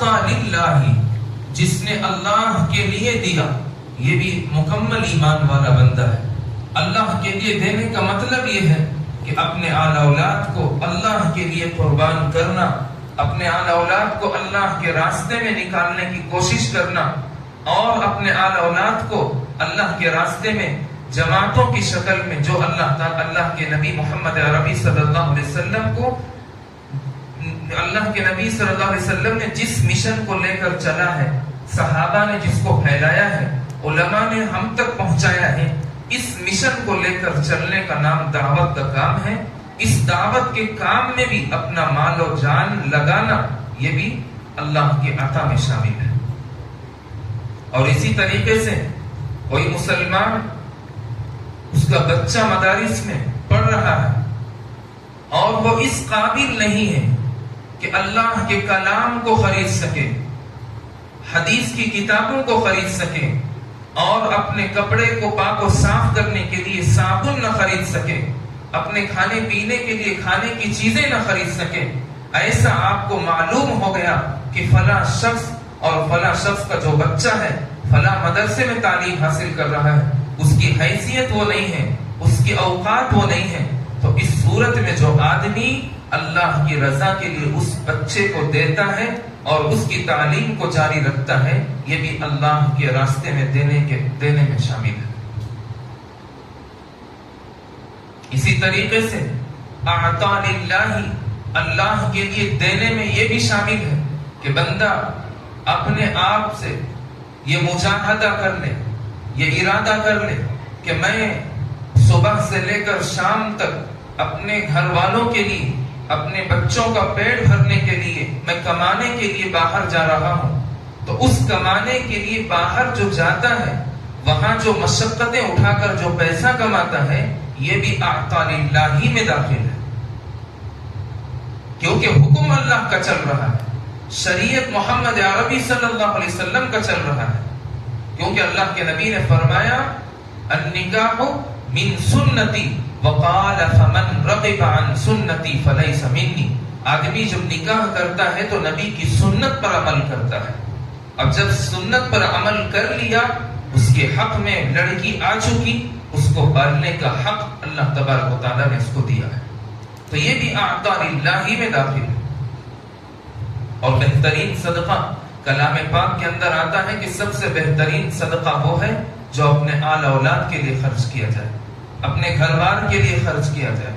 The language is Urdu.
اعطا للہ، جس نے اللہ کے لیے دیا، یہ بھی مکمل ایمان والا بندہ ہے۔ اللہ کے لیے دینے کا مطلب یہ ہے کہ اپنے آل اولاد کو اللہ کے لیے قربان کرنا، اپنے آل اولاد کو اللہ کے راستے میں نکالنے کی کوشش کرنا، اور اپنے آل اولاد کو اللہ کے راستے میں جماعتوں کی شکل میں، جو اللہ کے نبی محمد عربی صلی اللہ علیہ وسلم کو، اللہ کے نبی صلی اللہ علیہ وسلم نے جس مشن کو لے کر چلا ہے، صحابہ نے جس کو پھیلایا ہے، علماء نے ہم تک پہنچایا ہے، اس مشن کو لے کر چلنے کا نام دعوت کا کام ہے۔ اس دعوت کے کام میں بھی اپنا مال و جان لگانا، یہ بھی اللہ کے عطا میں شامل ہے۔ اور اسی طریقے سے کوئی مسلمان، اس کا بچہ مدارس میں پڑھ رہا ہے اور وہ اس قابل نہیں ہے کہ اللہ کے کلام کو خرید سکے، حدیث کی کتابوں کو خرید سکے، اور اپنے کپڑے کو پاک و صاف کرنے کے لیے صابن نہ خرید سکے، اپنے کھانے پینے کے لیے کھانے کی چیزیں نہ خرید سکے، ایسا آپ کو معلوم ہو گیا کہ فلاں شخص اور فلاں شخص کا جو بچہ ہے فلاں مدرسے میں تعلیم حاصل کر رہا ہے، اس کی حیثیت وہ نہیں ہے، اس کی اوقات وہ نہیں ہے، تو اس صورت میں جو آدمی اللہ کی رضا کے لیے اس بچے کو دیتا ہے اور اس کی تعلیم کو جاری رکھتا ہے، یہ بھی اللہ کے راستے میں دینے میں شامل ہے۔ اسی طریقے سے اعطا للہ، اللہ کے لیے دینے میں یہ بھی شامل ہے کہ بندہ اپنے آپ سے یہ مجاہدہ کر لے، یہ ارادہ کر لے کہ میں صبح سے لے کر شام تک اپنے گھر والوں کے لیے، اپنے بچوں کا پیٹ بھرنے کے لیے میں کمانے کے لیے باہر جا رہا ہوں، تو اس کمانے کے لیے باہر جو جاتا ہے، وہاں جو مشقتیں اٹھا کر جو پیسہ کماتا ہے، یہ بھی اعطا للہ ہی میں داخل ہے، کیونکہ حکم اللہ کا چل رہا ہے، شریعت محمد عربی صلی اللہ علیہ وسلم کا چل رہا ہے، کیونکہ اللہ کے نبی نے فرمایا النکاح من سنتی وقال فمن رغب عن سنتی فلیس منی۔ آدمی جب نکاح کرتا ہے تو نبی کی سنت پر عمل کرتا ہے، اب جب سنت پر عمل کر لیا، اس کے حق میں لڑکی آ چکی، اس کو پالنے کا حق اللہ تبارک و تعالیٰ نے اس کو دیا ہے، تو یہ بھی اعطا للہ ہی میں داخل ہے۔ اور بہترین صدقہ کلام پاک کے اندر آتا ہے کہ سب سے بہترین صدقہ وہ ہے جو اپنے آل اولاد کے لیے خرچ کیا جائے، اپنے گھر بار کے لیے خرچ کیا جائے۔